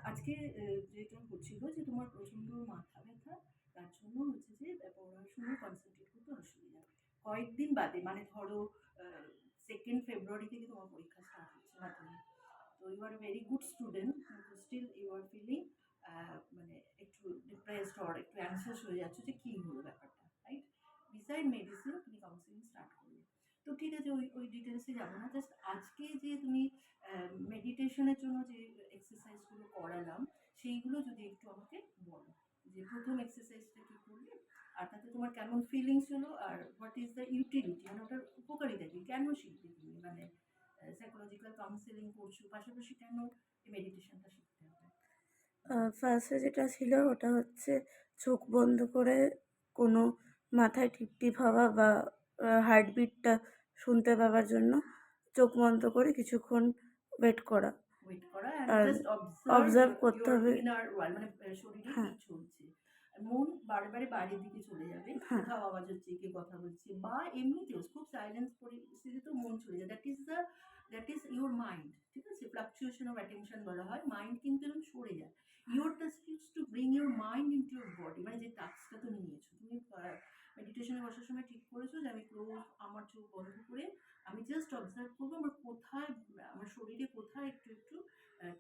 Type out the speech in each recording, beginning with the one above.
আজকে যেটা হচ্ছিল যে তোমার প্রচন্ড মাথা ব্যথা, তার জন্য হচ্ছে যে পড়াশোনায় কনসেন্ট্রেট করতে অসুবিধা। কয়েকদিন বাদে মানে ধরো 2nd ফেব্রুয়ারি থেকে তোমার পরীক্ষা স্টার্ট হচ্ছে মাধ্যমিক। তো you are very good student, কিন্তু স্টিল ইউ আর ফিলিং মানে একটু ডিপ্রেসড অর একটু অ্যাংশিয়াস হয়ে যাচ্ছে যে কী হলো ব্যাপারটা, রাইট? বিসাইড মেডিসিন তুমি কাউন্সিলিং স্টার্ট করবে। তো ঠিক আছে, ওই ওই ডিটেলসে যাবো না। জাস্ট আজকে যে তুমি মেডিটেশনের জন্য যে এক্সারসাইজগুলো করালাম, সেইগুলো যদি একটু আমাকে বলো, যে প্রথম এক্সারসাইজটা কি করলে, আর তাতে তোমার কেমন ফিলিংস হলো, আর হোয়াট ইজ দ্য ইউটিলিটি, মানে ওটার উপকারিতা কি, কেন শিখবে তুমি, মানে সাইকোলজিক্যাল কাউন্সেলিং করছো পাশাপাশি কেন এই মেডিটেশনটা শিখতে হবে? ফার্স্টে যেটা ছিল ওটা হচ্ছে চোখ বন্ধ করে কোনো মাথায় টিপ টিপ হওয়া বা হার্টবিটটা শুনতে পাওয়ার জন্য চোখ বন্ধ করে কিছুক্ষণ ওয়েট করা। ওয়েট করা অ্যান্ড আর জাস্ট অবজার্ভ অবজার্ভ করতে ইউর হবে। ইনার ওয়ার্ল্ড, মানে শরীরে কি হ্যাঁ, চলছে। মন বারে বারে বাইরের দিকে চলে যাবে, হ্যাঁ, কোথাও আওয়াজ হচ্ছে, কে কথা বলছে, বা এমনিতেও খুব সাইলেন্স পরিস্থিতিতেও মন চলে যায়। That is your mind. ঠিক আছে, ফ্লাকচুয়েশন অফ অ্যাটেনশন বলা হয়। মাইন্ড কিন্তু এরকম সরে যায়। Your task is to bring your mind in to your body, মানে যে টাস্কটা তুমি নিয়েছো, তুমি মেডিটেশনে বসার সময় ঠিক করেছো যে আমি ক্লোজ, আমার চোখ বন্ধ করে আমি জাস্ট অবজার্ভ করবো আমার কোথায়, আমার শরীরে কোথায় একটু একটু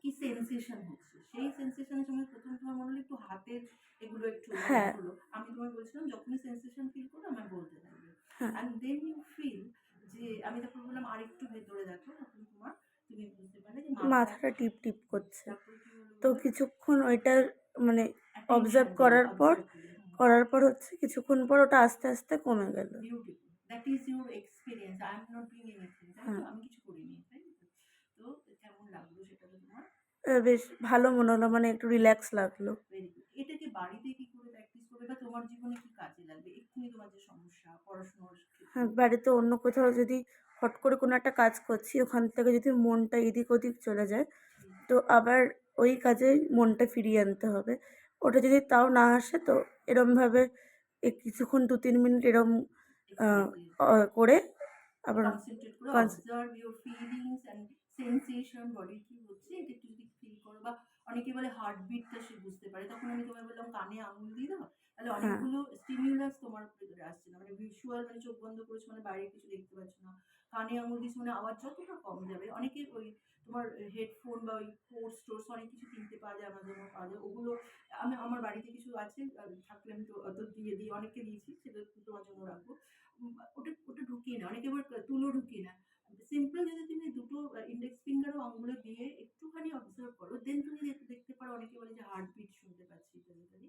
কি সেন্সেশন হচ্ছে। সেই সেন্সেশনের সময় প্রথম তোমার মনে হলো একটু হাতের এগুলো একটু মানে হ্যাঁ, হলো, আমি তোমায় বলছিলাম যখনই সেন্সেশন ফিল করো আমায় বলতে থাকবে। হ্যাঁ, অ্যান্ড দেন ইউ ফিল যে, আমি তারপর বললাম আর একটু ভেতরে দেখো, তখন তোমার তুমি বুঝতে পারলে যে মাথায়। মাথাটা টিপ টিপ করছে। তারপরে কি হলো তো বলো? কিছুক্ষণ ওইটার মানে অবজার্ভ অ্যাটেনশন দিলে, অবজার্ভ দিলে। করার পর হচ্ছে কিছুক্ষণ পর ওটা আস্তে আস্তে কমে গেল। Beautiful, that is your experience, I am not doing anything, তাই তো? হ্যাঁ, আমি কিছু করিনি, তাই তো? তো কেমন লাগলো সেটা তো তোমার? বেশ ভালো মনে হলো, মানে একটু রিল্যাক্স লাগলো। Very good. এটাকে বাড়িতে কি করে প্র্যাকটিস করবে, বা তোমার জীবনে কি কাজে লাগবে এক্ষুনি, তোমার যে সমস্যা পড়াশোনার ক্ষেত্রে? হ্যাঁ, বাড়িতে অন্য কোথাও যদি হট করে কোনো একটা কাজ করছি, ওখান থেকে যদি মনটা এদিক ওদিক চলে যায়, তো আবার ওই কাজেই মনটা ফিরিয়ে আনতে হবে। ওটা যদি তাও না আসে, তো এরমভাবে কিছুক্ষণ 2-3 মিনিট এরম আহ, এক্স্যাক্টলি। করে আবার কনসেন্ট্রেট করে cons- observe your feelings and sensation, বডির কি হচ্ছে এটা একটু যদি ফিল করো, বা অনেকে বলে হার্টবিটটা সে বুঝতে পারে, তখন আমি তোমায় বললাম কানে আঙুল দিয়ে দাও, তাহলে হ্যাঁ, অনেকগুলো স্টিমিউলাস তোমার ভিতরে আসছে না, মানে ভিজুয়াল, মানে চোখ বন্ধ করেছো মানে বাইরে কিছু দেখতে পাচ্ছ না, কানে আঙুল দিয়েছো মানে আওয়াজ যতটা কম যাবে। অনেকে ওই তোমার হেডফোন বা ওই কোর্স টোর্স অনেক কিছু কিনতে পাওয়া যায়, আমাজনে পাওয়া যায়, ওগুলো আমি আমার বাড়িতে কিছু আছে, থাকলে আমি তো অত দিয়ে দিই, অনেককে দিয়েছি, সেটা তোমার জন্য রাখবো। ওটা ওটা ঢুকিয়ে না, অনেকে আবার তুলো ঢুকিয়ে না। সিম্পল যদি তুমি দুটো ইন্ডেক্স ফিঙ্গার ও আঙুলে দিয়ে একটুখানি অবজার্ভ করো, দেন তুমি দেখতে পারো। অনেকে বলে যে হার্টবিট শুনতে পাচ্ছি ইত্যাদি ইত্যাদি।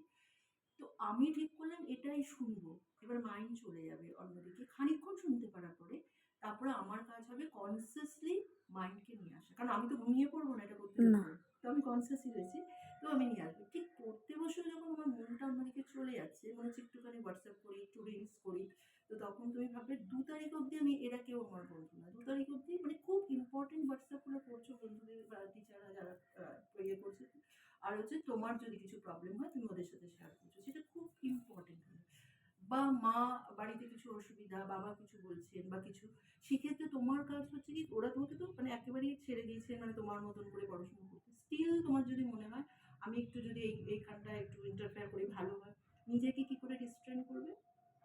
তো আমি ঠিক করলাম এটাই শুনবো। এবার মাইন্ড চলে যাবে অন্যদিকে, খানিকক্ষণ শুনতে পারার পরে তারপরে আমার কাজ হবে কনসিয়াসলি মাইন্ডকে নিয়ে আসা, কারণ আমি তো ঘুমিয়ে পড়বো না এটা করতে না, করতে। তো আমি কনসিয়াসলি রয়েছি, তো আমি নিয়ে আসবো। ঠিক করতে বসে যখন আমার মনটা অন্যদিকে চলে যাচ্ছে, মনে হচ্ছে একটুখানি হোয়াটসঅ্যাপ করি, একটু রিলস করি, তো তখন তুমি ভাববে 2 তারিখ অবধি আমি, এরা কেউ আমার বন্ধু না, 2 তারিখ অবধি মানে খুব ইম্পর্টেন্ট হোয়াটসঅ্যাপগুলো করছো বন্ধুদের বা টিচাররা যারা ইয়ে করছে। আর হচ্ছে তোমার যদি কিছু প্রবলেম হয় তুমি ওদের সাথে শেয়ার করছো, সেটা খুব ইম্পর্টেন্ট হয়। বা মা বাড়িতে কিছু অসুবিধা, বাবা কিছু বলছেন বা কিছু, সেক্ষেত্রে তোমার কাজ হচ্ছে কি, ওরা তোমাকে তো মানে একেবারেই ছেড়ে দিয়েছে, মানে তোমার মতন করে পড়াশোনা করতে। স্টিল তোমার যদি মনে হয় আমি একটু যদি এইখানটা একটু ইন্টারফেয়ার করি ভালো হয়, নিজেকে কি করে রিস্ট্রেন করবে,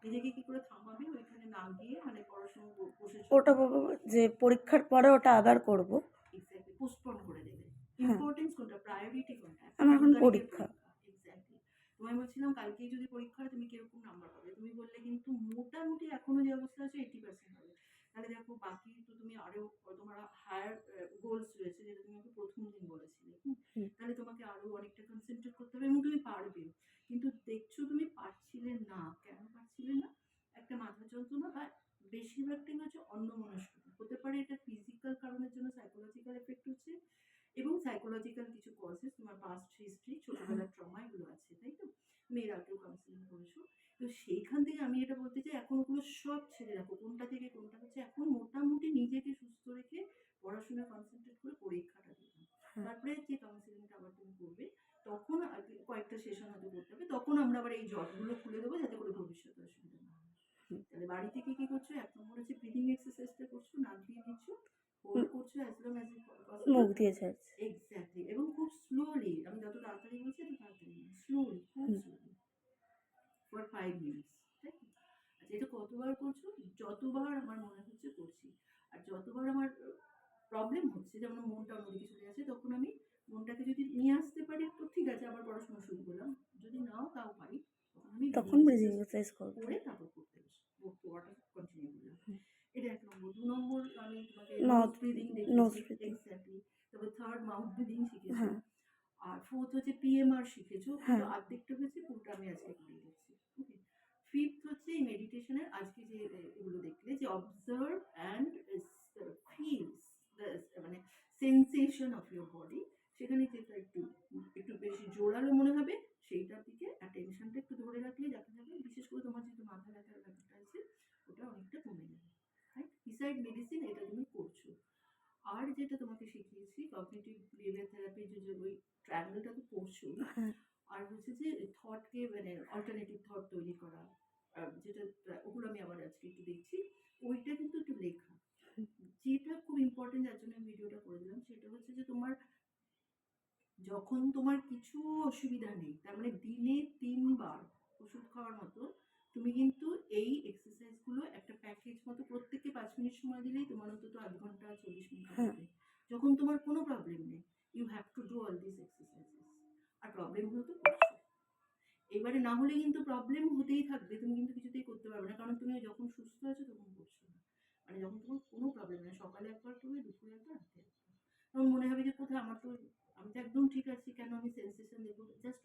নিজেকে কি করে থামাবে ওইখানে না গিয়ে, মানে পড়াশোনা বসেছো ওটা তুমি। ভাবো যে পরীক্ষার পরে ওটা আবার করব। এক্স্যাক্টলি, পোস্টপোন করে দেবে। হ্যাঁ, ইম্পর্টেন্স কোনটা, প্রায়োরিটি কোনটা, এখন আমার দু এখন তারিখের পরীক্ষা। পরীক্ষা। এক্স্যাক্টলি। তোমায় বলছিলাম কালকেই যদি পরীক্ষা হয় তুমি কিরকম নাম্বার পাবে, তুমি বললে কিন্তু মোটামুটি এখনো যে অবস্থা আছে 80% হবে। তাহলে দেখো বাকি তো তুমি আরো, তোমার হায়ার গোলস রয়েছে, যেটা তুমি আমাকে প্রথম দিন বলেছিলে। হুম, তাহলে তোমাকে আরো অনেকটা কনসেন্ট্রেট করতে হবে এবং তুমি পারবে। কিন্তু দেখছো তুমি পারছিলে না, কেন পারছিলে না? একটা মাথা যন্ত্রণা, বা বেশিরভাগটাই হচ্ছে অন্যমনস্কতা। হতে পারে এটা ফিজিক্যাল কারণের জন্য সাইকোলজিক্যাল এফেক্ট হচ্ছে, এবং সাইকোলজিক্যাল কিছু কজেস, তোমার পাস্ট হিস্ট্রি, হ্যাঁ, ছোটবেলার ট্রমা এগুলো আছে, তাই তো? তুমি এর আগেও কাউন্সিলিং করেছো। তো সেইখান থেকে আমি এটা বলতে চাই, এখন ওগুলো সব ছেড়ে রাখো, কোনটা থেকে কোনটা হচ্ছে, এখন মোটামুটি নিজেকে সুস্থ রেখে পড়াশোনায় কনসেন্ট্রেট করে পরীক্ষাটা দিলাম। হ্যাঁ। তারপরে যে কাউন্সিলিংটা আবার তুমি করবে, তখন কয়েকটা সেশন হয়তো করতে হবে, তখন আমরা আবার এই জটগুলো খুলে দেবো যাতে করে ভবিষ্যতে অসুবিধা না হয়। তাহলে বাড়ি থেকে কি করছো, 1 নম্বর হচ্ছে ব্রিদিং এক্সারসাইজটা করছো, নাক দিয়ে নিচ্ছ, হোল্ড উম, করছো অ্যাজ লং অ্যাজ পসিবল। মুখ দিয়ে ছাড়ছে। এক্স্যাক্টলি, এবং খুব স্লোলি, আমি যেমন মনটা অন্যদিকে চলে যাচ্ছে, তখন আমি মনটাকে যদি নিয়ে আসতে পারি তো ঠিক আছে, আবার পড়াশোনা শুরু করলাম। যদি নাও তাও পারি, তখন আমি তখন ব্রিদিং এক্সারসাইজ করবো। করে তারপর পড়তে পড়াটা কন্টিনিউ করলাম। হুম। এটা ১ নম্বর। ২ নম্বর আমি তোমাকে নোজ নর্থ ব্রিদিং নোজ দেখিয়েছি। ব্রিদিং। এক্সাক্টলি। তারপর 3rd মাউথ ব্রিদিং শিখেছো। হ্যাঁ আর 4th হচ্ছে পিএমআর শিখেছো। কিন্তু হ্যাঁ অর্ধেকটা হয়েছে, পুরোটা আমি আজকে করিয়ে দিচ্ছি। ওকে। 5th হচ্ছে এই মেডিটেশনের আজকে যে এগুলো দেখলে যে অবজার্ভ অ্যান্ড ফিলস মানে সেন্সেশন অফ ইউর বডি, সেখানে যেটা একটু একটু বেশি জোরালো মনে হবে সেইটার দিকে অ্যাটেনশনটা একটু ধরে রাখলে যাতে যাবে, বিশেষ করে তোমার যেহেতু মাথা ব্যথার ব্যাপারটা আছে ওটা অনেকটা কমে যাবে। রাইট? বিসাইড মেডিসিন এটা তুমি করছো। আর যেটা তোমাকে শিখিয়েছি কগনিটিভ বিহেভিয়ার থেরাপির যে ওই ট্রায়াঙ্গেলটা তো পড়ছোই। হ্যাঁ আর হচ্ছে যে থটকে মানে অল্টারনেটিভ থট তৈরি করা, যেটা ওগুলো আমি আবার আজকে একটু দেখছি, ওইটা কিন্তু একটু লেখা। যেটা খুব ইম্পর্টেন্ট, যার জন্য আমি ভিডিওটা করে দিলাম, সেটা হচ্ছে যে তোমার যখন তোমার কিছু অসুবিধা নেই, তার মানে দিনে ৩ বার ওষুধ খাওয়ার মতো, তুমি কিন্তু এই এক্সারসাইজগুলো একটা প্যাকেজ মতো প্রত্যেককে ৫ মিনিট সময় দিলেই তোমার অন্তত ০.৫ ঘন্টা ৪০ মিনিট হ্যাঁ হবে। যখন তোমার কোনো প্রবলেম নেই, you have to do all this exercises. আর প্রবলেম হলে তো করছো। এবারে না হলে কিন্তু প্রবলেম হতেই থাকবে, তুমি কিন্তু কিছুতেই করতে পারবে না, কারণ তুমি যখন সুস্থ আছো তখন করছো না। মানে যখন তোমার কোনো প্রবলেম নেই, সকালে একবার করবে, দুপুরে একবার, রাতে একবার। তখন মনে হবে যে কোথায় আমার তো, আমি তো একদম ঠিক আছি, কেন আমি সেন্সেশন দেখবো? জাস্ট